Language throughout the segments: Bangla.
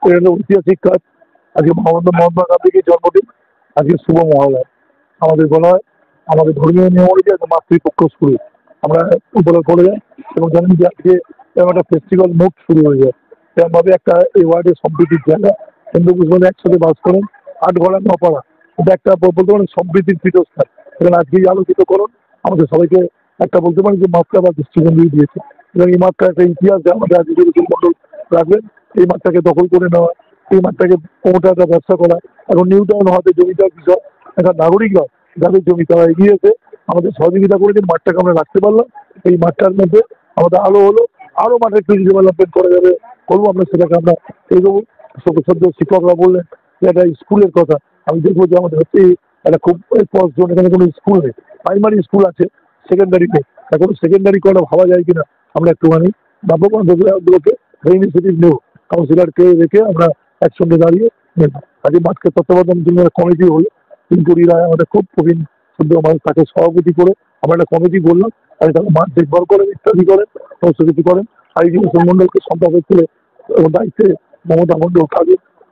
এটা হলো ঐতিহাসিক কাজ। আজকে মহাত্মা গান্ধীর জন্মদিন, আজকে শুভ মহালয়া। আমাদের বলা হয়, আমাদের ধর্মীয় নিয়ম অনুযায়ী মাতৃপক্ষ শুরু আমরা বলে যাই, এবং জানেন যে আজকে এরকম একটা ফেস্টিভ্যাল মুড শুরু হয়ে যায়। এরকমভাবে একটা এই ওয়ার্ডের সম্প্রীতির জায়গা, হিন্দু মুসলমান একসাথে বাস করেন, আট ঘোড়া নপাড়া, এটা একটা বলতে পারেন সম্প্রীতির পীঠস্থান। এখানে আজকে এই আলোচিত করুন আমাদের সবাইকে একটা বলতে পারেন যে মাত্রা বা দৃষ্টিভঙ্গি দিয়েছে, এবং এই মাত্রা একটা ইতিহাস আমাদের আজকে মন্ডল রাখবেন। এই মাঠটাকে দখল করে নেওয়া, এই মাঠটাকে কোনোটা ব্যবসা করা, এখন নিউ টাউন হওয়াতে জমিটার বিষয়, একটা নাগরিকরা যাদের জমি তারা এগিয়েছে, আমাদের সহযোগিতা করে যে মাঠটাকে আমরা রাখতে পারলাম। এই মাঠটার মধ্যে আমাদের আলো হলো, আরো মাঠে একটু ডেভেলপমেন্ট করা যাবে, করবো আমরা সেটাকে আমরা এগোবো। সদ্য শিক্ষকরা বললেন যে একটা স্কুলের কথা, আমি দেখবো যে আমাদের হচ্ছে একটা খুব জোন, এখানে কোনো স্কুল নেই, প্রাইমারি স্কুল আছে, সেকেন্ডারি নেই। এখন সেকেন্ডারি করা ভাবা যায় কিনা আমরা একটুখানি ভাববো, গুলোকে ইনিশিয়েটিভ নেব, কাউন্সিলরকে রেখে আমরা একসঙ্গে দাঁড়িয়ে নেব। আজকে মাঠকে তত্ত্বাবধান জন্য কমিটি হলো, পিঙ্কুরি রায় আমাদের খুব প্রবীণ শুদ্ধ মানুষ, তাকে সভাপতি করে আমরা একটা কমিটি করলাম। আর তাকে মাঠ দেখভাল করেন, ইত্যাদি করেন, সমস্ত কিছু করেন। আইজি মিশন মন্ডলকে সম্পাদক করে দায়িত্বে মমতা মন্ডল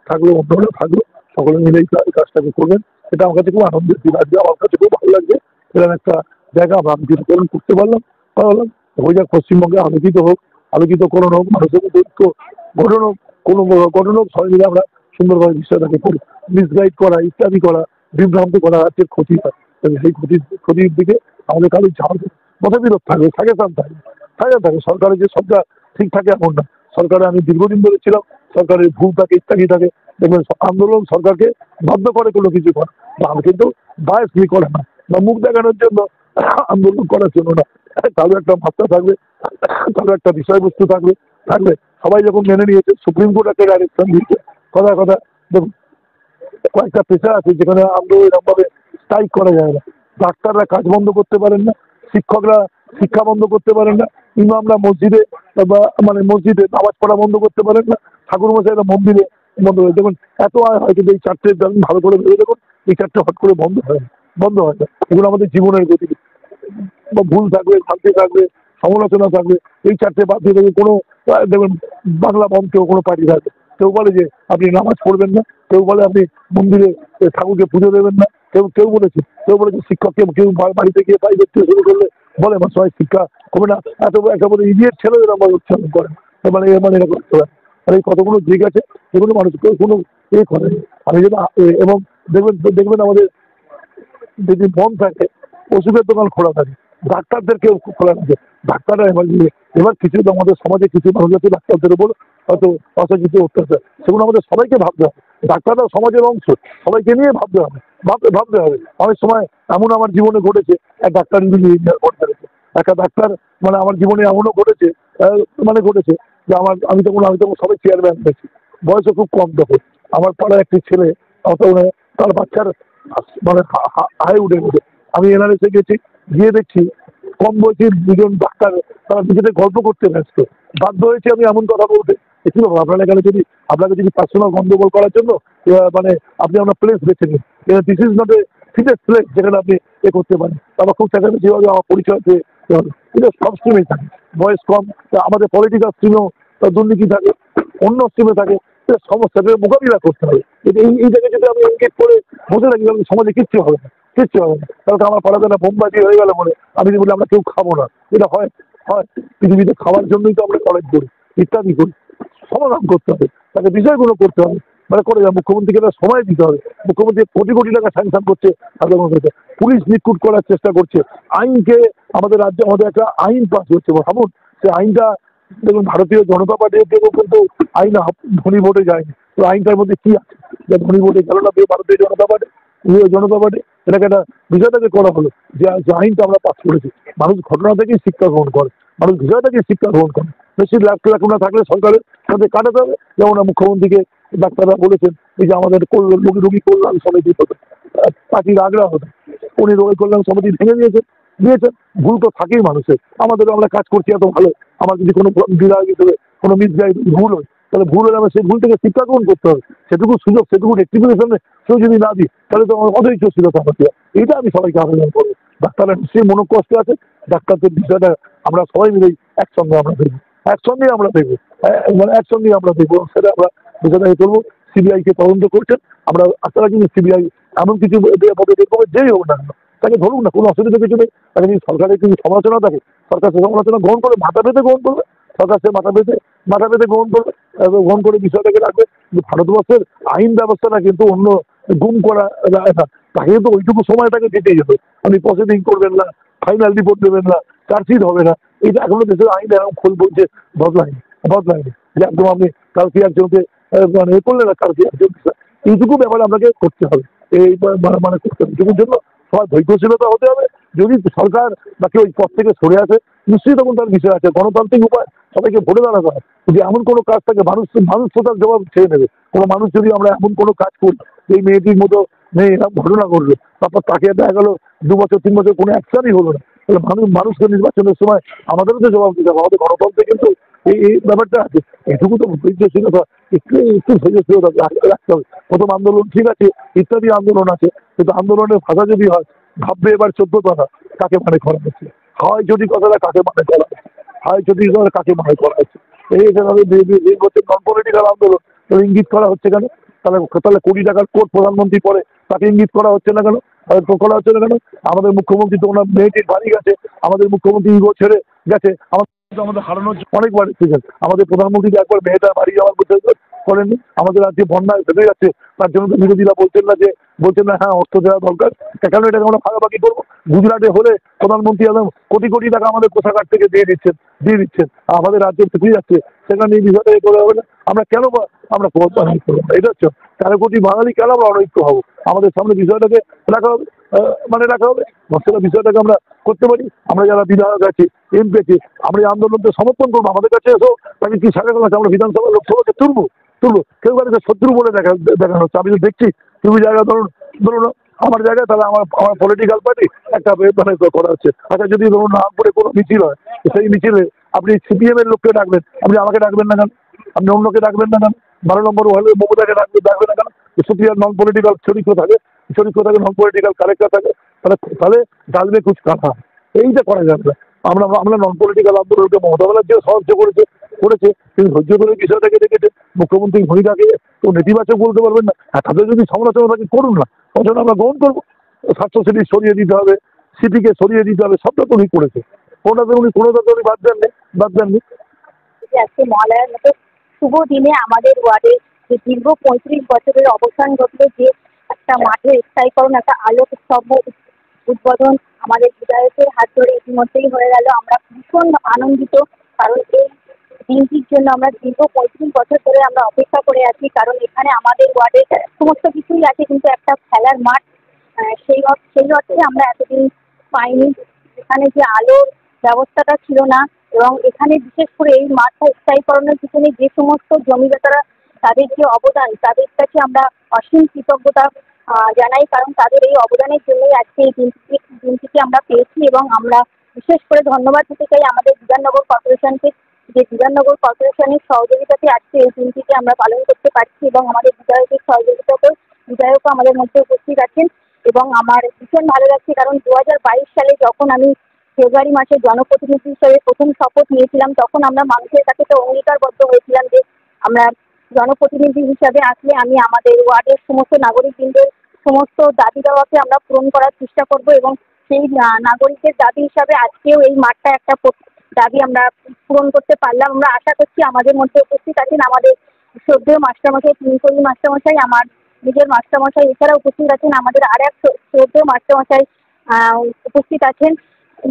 থাকলো, অন্যরা থাকলো, সকলে মিলে এই কাজটাকে করবেন। এটা আমার কাছে খুব আনন্দের দিন। আজকে আমার কাছে খুব ভালো লাগছে, এরকম একটা জায়গা আমরা আলোকিতকরণ করতে পারলাম। হয়ে যাক, পশ্চিমবঙ্গে আলোকিত হোক, আলোকিতকরণ হোক, মানুষের মধ্যে ঐক্য গঠন হোক, কোনো গঠন হোক, সবাই মিলে আমরা সুন্দরভাবে বিষয়টাকে করি। মিসগাইড করা, ইত্যাদি করা, বিভ্রান্ত করা হচ্ছে ক্ষতি হয়। সেই ক্ষতির দিকে আমাদের কারো ঝাড় মতবিরোধ থাকবে, সাজেশন থাকবে, সরকারের যে সবটা ঠিক থাকে এমন না। সরকারে আমি দীর্ঘদিন ধরে ছিলাম, সরকারের ভুল থাকে, ইত্যাদি থাকে। দেখবেন আন্দোলন সরকারকে বাধ্য করে কোনো কিছু করে, কিন্তু বায়াসলি করে না, বা মুখ দেখানোর জন্য আন্দোলন করার জন্য না। তাহলে একটা মাত্রা থাকবে, তাহলে একটা বিষয়বস্তু থাকবে। সবাই যখন মেনে নিয়েছে, সুপ্রিম কোর্ট একটা ডাইরেকশন দিয়েছে, কথা দেখুন, কয়েকটা পেশা আছে যেখানে আন্দোলন এরকমভাবে স্ট্রাইক করা যায় না। ডাক্তাররা কাজ বন্ধ করতে পারেন না, শিক্ষকরা শিক্ষা বন্ধ করতে পারেন না, ইমামরা মসজিদে মসজিদে নামাজ পড়া বন্ধ করতে পারেন না, ঠাকুর মশাইরা মন্দিরে বন্ধ করে। দেখুন এত আয় হয়, কিন্তু এই চারটে ভালো করে ভেবে দেখুন, এই চারটে হট করে বন্ধ হয় না। এগুলো আমাদের জীবনের গতি, বা ভুল থাকবে, শান্তি থাকবে, সমালোচনা থাকবে। এই চারটে বাদ দিয়ে দেখবে কোনো, দেখবেন বাংলা বন্ধ কেউ কোনো পার্টি থাকে, কেউ বলে যে আপনি নামাজ পড়বেন না, কেউ বলে আপনি মন্দিরে ঠাকুরকে পুজো দেবেন না, কেউ বলেছে শিক্ষককে কেউ বাড়িতে গিয়ে প্রাইভেট থেকে শুরু করলে বলে আমার সবাই শিক্ষা হবে না। একেবারে ইডিয়েট ছেলেদের আমরা উচ্চারণ করেন, এরকম করতে পারে। আর এই কতগুলো দিক আছে যেগুলো মানুষকে কোনো করে। আমি যেটা এবং দেখবেন আমাদের যদি বন্ধ থাকে, ওষুধের দোকান খোলা থাকে, ডাক্তারদেরকেও খোলা থাকে। ডাক্তাররা এবার কিছু আমাদের সমাজে কিছু মানুষ আছে ডাক্তারদের উপর হয়তো অসহযোগিত অত্যাচার, সেগুলো আমাদের সবাইকে ভাবতে হবে। ডাক্তাররা সমাজের অংশ, সবাইকে নিয়ে ভাবতে হবে। অনেক সময় এমন আমার জীবনে ঘটেছে, এক ডাক্তার ইঞ্জিনিয়ার করতে গেছে, একটা ডাক্তার আমার জীবনে এমনও ঘটেছে, যে আমি তখন সবাই চেয়ারম্যান পেয়েছি, বয়সও খুব কম তখন। আমার পাড়ার একটি ছেলে, তার বাচ্চার হাই উঠে গেছে। আমি এনআরএসে গেছি, গিয়ে দেখছি কম বয়সী দুজন ডাক্তার, তারা নিজেদের গল্প করতে ব্যস্ত। বাধ্য হয়েছে আমি এমন কথা বলতে, কি বলবো, আপনাকে যদি পার্সোনাল গন্ডগোল করার জন্য আপনি আপনার প্লেস বেছে নিন, this is not a fittest place যেখানে আপনি করতে পারেন। তারপর খুব চেঁচামেচি হবে, আমার পরিচয় পেয়ে এটা সব স্ট্রিমেই থাকে। বয়স কম, আমাদের পলিটিক্যাল স্ট্রিমেও দুর্নীতি থাকে, অন্য স্ট্রিমে থাকে। সমস্যাকে মোকাবিলা করতে হবে। এই জায়গায় যদি আমি এনগেজ করে বসে থাকি, সমাজে কিচ্ছু হবে না। তাহলে আমার পাড়াতে একটা বোমবাজি হয়ে গেল বলে আমি যদি বলি আমরা কেউ খাবো না, এটা হয়? পৃথিবীতে খাওয়ার জন্যই তো আমরা কলেজ করি, ইত্যাদি করি। সমাধান করতে হবে, তাকে বিষয়গুলো করতে হবে, করে যাবে। মুখ্যমন্ত্রীকে একটা সময় দিতে হবে। মুখ্যমন্ত্রী কোটি কোটি টাকা স্যাংশন করছে, পুলিশ নিখুঁত করার চেষ্টা করছে। আইনকে আমাদের রাজ্যে একটা আইন পাস হচ্ছে, ভাবুন সে আইনটা। দেখুন ভারতীয় জনতা পার্টির কেউ কিন্তু আইন ধনী ভোটে যায়নি, তো আইনটার মধ্যে কি আছে যে ধনী ভোটে গেল না ভারতীয় জনতা পার্টি? এটাকে একটা বিষয়টাকে করা হলো যে আইনটা আমরা পাস করেছি। মানুষ ঘটনা থেকেই শিক্ষা গ্রহণ করে, মানুষ বিষয় থেকেই শিক্ষা গ্রহণ করে। বেশি লাখ থাকলে সরকারের সাথে কাটাতে হবে। যেমন মুখ্যমন্ত্রীকে ডাক্তাররা বলেছেন এই যে আমাদের রোগী কল্যাণ সমিতি হতো, পার্টির আগ্রহ হতো, উনি রোগী কল্যাণ সমিতি ভেঙে দিয়েছেন। ভুল তো থাকেই মানুষের, আমাদেরও আমরা কাজ করছি এত ভালো, আমার যদি কোনো বিরাগ হিসেবে কোনো মিসগাইড ভুল হয়, তাহলে ভুল হলে আমার সেই ভুল থেকে শিক্ষা গ্রহণ করতে হবে। সেটুকু সুযোগ, সেটুকু রেক্টিফিকেশনে কেউ যদি না দিই, তাহলে তো অধৈর্যশীলতা হতে হয়। এইটা আমি সবাইকে আবেদন করবো। ডাক্তাররা নিশ্চয়ই মনোকষ্ট আছে, ডাক্তারদের বিষয়টা আমরা সবাই মিলেই একসঙ্গে আমরা দেখবো, একসঙ্গেই আমরা দেখবো, সেটা আমরা বিষয়টাকে করবো। সিবিআইকে তদন্ত করছেন, আমরা আশা রাখি যে সিবিআই এমন কিছু পদক্ষেপ করবে, যেই হোক না কেন তাকে ধরুক না, কোনো অসুবিধা কিছু নেই। তাকে যদি সরকারের কিছু সমালোচনা থাকে, সরকার সে সমালোচনা গ্রহণ করে, মাথা পেতে গ্রহণ করবে। সরকার সে মাথা পেতে গ্রহণ করবে, গ্রহণ করে বিষয়টাকে রাখবে। কিন্তু ভারতবর্ষের আইন ব্যবস্থাটা কিন্তু অন্য গুম করা যায় না, তাকে কিন্তু ওইটুকু সময় তাকে দিতে যেতে। আপনি প্রসিডিং করবেন না, ফাইনাল রিপোর্ট দেবেন না, চার্জশিট হবে না, এটা এখনো দেশের আইন এরকম খোল বলছে বদলায়নি যে একদম আপনি কালকে একজনকে মানে এ করলেন না, কালকে একজন এইটুকু ব্যাপারে আপনাকে করতে হবে। এই মানে করতে হবে, এইটুকুর জন্য সবার ধৈর্যশীলতা হতে হবে। যদি সরকার বা কেউ ওই পথ থেকে সরে আসে, নিশ্চয়ই তখন তার বিষয় আছে, গণতান্ত্রিক উপায় সবাইকে ভোটে দাঁড়াতে হয়। যদি এমন কোনো কাজ থাকে, মানুষ তো তার জবাব ছেড়ে নেবে। কোনো মানুষ যদি আমরা এমন কোনো কাজ করি, এই মেয়েটির মতো মেয়ে এরকম ঘটনা ঘটলো, তারপর তাকে দেখা গেল 2 বছর 3 বছর কোনো অ্যাকশনই হলো না, তাহলে মানুষকে নির্বাচনের সময় আমাদেরও তো জবাব দিতে হবে। আমাদের গণতন্ত্রে কিন্তু এই ব্যাপারটা আছে। এটুকু তো ধৈর্যশীলতা, একটু ধৈর্যশীলতা রাখতে হবে। প্রথম আন্দোলন ঠিক আছে, ইত্যাদি আন্দোলন আছে, কিন্তু আন্দোলনের ভাষা যদি হয়, ভাববে এবার 14 কথা কাকে মানে করা হচ্ছে, হয় যদি কথাটা কাকে মানে করা হচ্ছে, হয় যদি কাকে মানে করা হচ্ছে। এই হচ্ছে নন পলিটিক্যাল আন্দোলন, তো ইঙ্গিত করা হচ্ছে কেন? তাহলে তাহলে কোটি টাকার কোট প্রধানমন্ত্রী পরে, তাকে ইঙ্গিত করা হচ্ছে না কেন? করা হচ্ছে না কেন? আমাদের মুখ্যমন্ত্রী তো ওনার মেয়েটির বাড়ি গেছে, আমাদের মুখ্যমন্ত্রী ইগো ছেড়ে গেছে, আমাদের হারানোর অনেকবার এসেছেন। আমাদের প্রধানমন্ত্রী একবার মেয়েটা বাড়ি যাওয়ার মধ্যে করেননি। আমাদের রাজ্যে বন্যায় ভেবে যাচ্ছে, তার জন্য তো বিরোধীরা বলছেন না হ্যাঁ অর্থ দেওয়া দরকার, কেন এটাকে আমরা ভাগাভাগি করবো? গুজরাটে হলে প্রধানমন্ত্রী একদম কোটি কোটি টাকা আমাদের কোষাগার থেকে দিয়ে দিচ্ছেন, আমাদের রাজ্যে থেকে যাচ্ছে, সেখানে এই বিষয়টা করে হবে না? আমরা কেন আমরা করবো না? এটা হচ্ছে 13 কোটি বাঙালি, কেন আমরা অনৈক্য হবো? আমাদের সামনে বিষয়টাকে রাখা হবে, রাখা হবে, সেটা বিষয়টাকে আমরা করতে পারি। আমরা যারা বিধায়ক আছি, এমপি আছি, আমরা এই আন্দোলনকে সমর্থন করবো। আমাদের কাছে এসো, তাকে কি সাজা করা আছে, আমরা বিধানসভা লোকসভাকে তুলবো। কেউ কাছে শত্রু বলে দেখানো হচ্ছে। আমি তো দেখছি তুমি জায়গা ধরুন আমার জায়গায়, তাহলে আমার পলিটিক্যাল পার্টি একটা করা হচ্ছে। আচ্ছা, যদি ধরুন নাগপুরে কোনো মিছিল হয়, সেই মিছিলে আপনি সিপিএম এর লোককে ডাকবেন, আপনি আমাকে ডাকবেন না কেন? আপনি অন্যকে ডাকবেন না কেন? 12 নম্বর হলে মমতাকে ডাকবেন না কেন? সুপ্রিয়ার নন পলিটিক্যাল চরিত্র থাকে, নন পলিটিক্যাল ক্যারেক্টার থাকে, তাহলে ডালবে কুচ কাঁথা, এইটা করা যাবে না। আমরা নন পলিটিক্যাল আন্দোলনকে মমতা ব্যানার্জিও সাহায্য করেছে, কিন্তু ধৈর্য ধরে বিষয়টাকে দেখেছে। মুখ্যমন্ত্রীর ভূমিকাকে তো নেতিবাচক বলতে পারবেন না। তাদের যদি সমালোচনা থাকে করুন না, সমালোচনা আমরা গ্রহণ করবো। স্বাস্থ্য সিটি সরিয়ে দিতে হবে, সিটিকে সরিয়ে দিতে হবে, সবটা তো উনি করেছে। কোনোটাতে উনি বাদ দেননি। আজকে মহালয়ার মতো শুভ দিনে আমাদের ওয়ার্ডে যে দীর্ঘ 35 বছরের অবসান ঘটলো, যে একটা মাঠের স্থায়ীকরণ, একটা আলোক স্তম্ভ উদ্বোধন আমাদের বিধায়কের হাত ধরে ইতিমধ্যেই হয়ে গেল। আমরা ভীষণ আনন্দিত, কারণ এই দিনটির জন্য আমরা দীর্ঘ 35 বছর ধরে আমরা অপেক্ষা করে আছি। কারণ এখানে আমাদের ওয়ার্ডে সমস্ত কিছুই আছে, কিন্তু একটা খেলার মাঠ সেই অর্থে আমরা এতদিন পাইনি। এখানে যে আলোর ব্যবস্থাটা ছিল না, এবং এখানে বিশেষ করে এই মাঠটা স্থায়ীকরণের পিছনে যে সমস্ত জমিদাতারা, তাদের যে অবদান, তাদের কাছে আমরা অসীম কৃতজ্ঞতা জানাই। কারণ তাদের এই অবদানের জন্যই আজকে এই দিনটিকে আমরা পেয়েছি, এবং আমরা বিশেষ করে ধন্যবাদ দিতে চাই আমাদের বিধাননগর কর্পোরেশনকে, যে বিধাননগর কর্পোরেশনের সহযোগিতাতে আজকে এই দিনটিকে আমরা পালন করতে পারছি, এবং আমাদের বিধায়কের সহযোগিতাতেও বিধায়কও আমাদের মধ্যে উপস্থিত আছেন। এবং আমার ভীষণ ভালো লাগছে, কারণ 2022 সালে যখন আমি ফেব্রুয়ারি মাসে জনপ্রতিনিধি হিসেবে প্রথম শপথ নিয়েছিলাম, তখন আমরা মানুষের কাছে তো অঙ্গীকারবদ্ধ হয়েছিলাম যে আমরা জনপ্রতিনিধি হিসাবে আসলে আমি আমাদের ওয়ার্ডের সমস্ত নাগরিকবৃন্দের সমস্ত দাবি দাওয়াকে আমরা পূরণ করার চেষ্টা করব। এবং সেই নাগরিকের দাবি হিসাবে আজকেও এই মাঠটা একটা দাবি আমরা পূরণ করতে পারলাম। আমরা আশা করছি আমাদের মধ্যে উপস্থিত আছেন আমাদের শ্রদ্ধেয় মাস্টারমশাই তিনকর্মী মাস্টারমশাই, আমার নিজের মাস্টারমশাই, এছাড়া উপস্থিত আছেন আমাদের আর এক শ্রদ্ধেয় মাস্টারমশাই উপস্থিত আছেন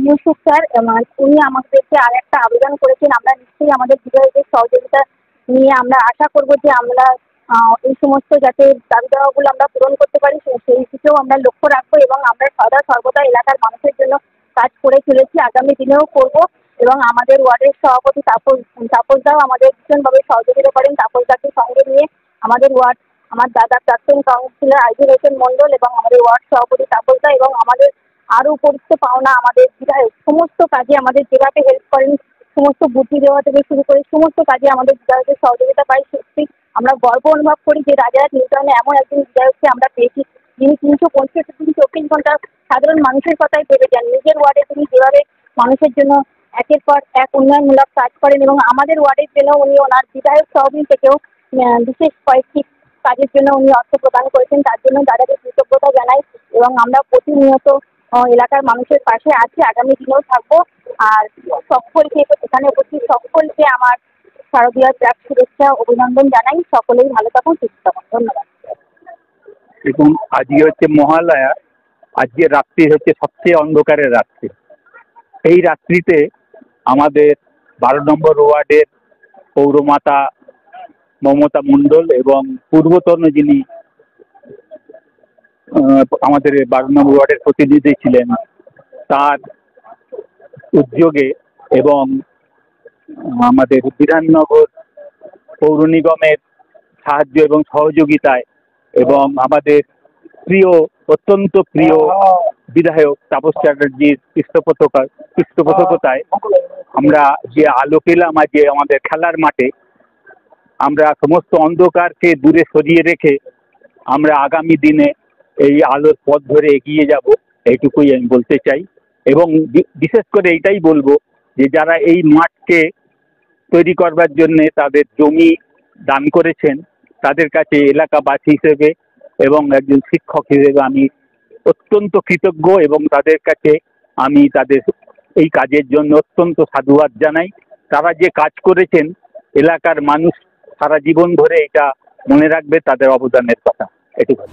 ইউসুফ স্যার। উনি আমাদেরকে আর একটা আবেদন করেছেন। আমরা নিশ্চয়ই আমাদের বিধায়কের সহযোগিতা নিয়ে আমরা আশা করব যে আমরা এই সমস্ত যাতে দাবি দাওয়াগুলো আমরা পূরণ করতে পারি, সেই দিকেও আমরা লক্ষ্য রাখবো, এবং আমরা সর্বদা এলাকার মানুষের জন্য কাজ করে চলেছি, আগামী দিনেও করব। এবং আমাদের ওয়ার্ডের সভাপতি তাপসদাও আমাদের ভীষণভাবে সহযোগিতা করেন। তাপসদাকে সঙ্গে নিয়ে আমাদের ওয়ার্ড, আমার দাদা প্রাক্তন কাউন্সিলর আইজুল হোসেন মন্ডল, এবং আমাদের ওয়ার্ড সভাপতি তাপসদা, এবং আমাদের আরও উপরিস্থ পাওনা আমাদের বিধায়ক সমস্ত কাজে আমাদের যেভাবে হেল্প করেন, সমস্ত বুদ্ধি দেওয়া থেকে শুরু করে সমস্ত কাজে আমাদের বিধায়কের সহযোগিতা পাই। সত্যি আমরা গর্ব অনুভব করি যে রাজারহাট নিউটাউনে এমন একজন বিধায়ককে আমরা পেয়েছি, যিনি 365 দিন 24 ঘন্টা সাধারণ মানুষের কথাই ভেবে যান। নিজের ওয়ার্ডে তিনি যেভাবে মানুষের জন্য একের পর এক উন্নয়নমূলক কাজ করেন, এবং আমাদের ওয়ার্ডের জন্য উনি ওনার বিধায়ক তহবিল থেকেও বিশেষ কয়েকটি কাজের জন্য উনি অর্থ প্রদান করেছেন, তার জন্য দাদাকে কৃতজ্ঞতা জানাই। এবং আমরা প্রতিনিয়ত এলাকার মানুষের পাশে আছি, আগামী দিনেও থাকবো। আর সকলকে, এখানে উপস্থিত সকলকে আমার শারদীয়ার প্রাক শুভেচ্ছা অভিনন্দন জানাই। সকলেই ভালো থাকুন, সুস্থ থাকুন। ধন্যবাদ। এবং আজকে হচ্ছে মহালয়া, আজকে রাত্রি হচ্ছে সবচেয়ে অন্ধকারের রাত্রি। এই রাত্রিতে আমাদের 12 নম্বর ওয়ার্ডের পৌরমাতা মমতা মণ্ডল এবং পূর্বতন যিনি আমাদের 12 নম্বর ওয়ার্ডের প্রতিনিধি ছিলেন, তার উদ্যোগে এবং আমাদের বিধাননগর পৌর নিগমের সাহায্য এবং সহযোগিতায় এবং আমাদের প্রিয়, অত্যন্ত প্রিয় বিধায়ক তাপস চ্যাটার্জির পৃষ্ঠপোষকতায় আমরা যে আলো পেলাম আজকে আমাদের খেলার মাঠে, আমরা সমস্ত অন্ধকারকে দূরে সরিয়ে রেখে আমরা আগামী দিনে এই আলোর পথ ধরে এগিয়ে যাব, এইটুকুই আমি বলতে চাই। এবং বিশেষ করে এইটাই বলবো যে যারা এই মাঠকে তৈরি করবার জন্যে তাদের জমি দান করেছেন, তাদের কাছে এলাকাবাসী হিসেবে এবং একজন শিক্ষক হিসেবে আমি অত্যন্ত কৃতজ্ঞ এবং তাদের কাছে আমি তাদের এই কাজের জন্য অত্যন্ত সাধুবাদ জানাই। তারা যে কাজ করেছেন, এলাকার মানুষ সারা জীবন ধরে এটা মনে রাখবে, তাদের অবদানের কথা। এটুকু।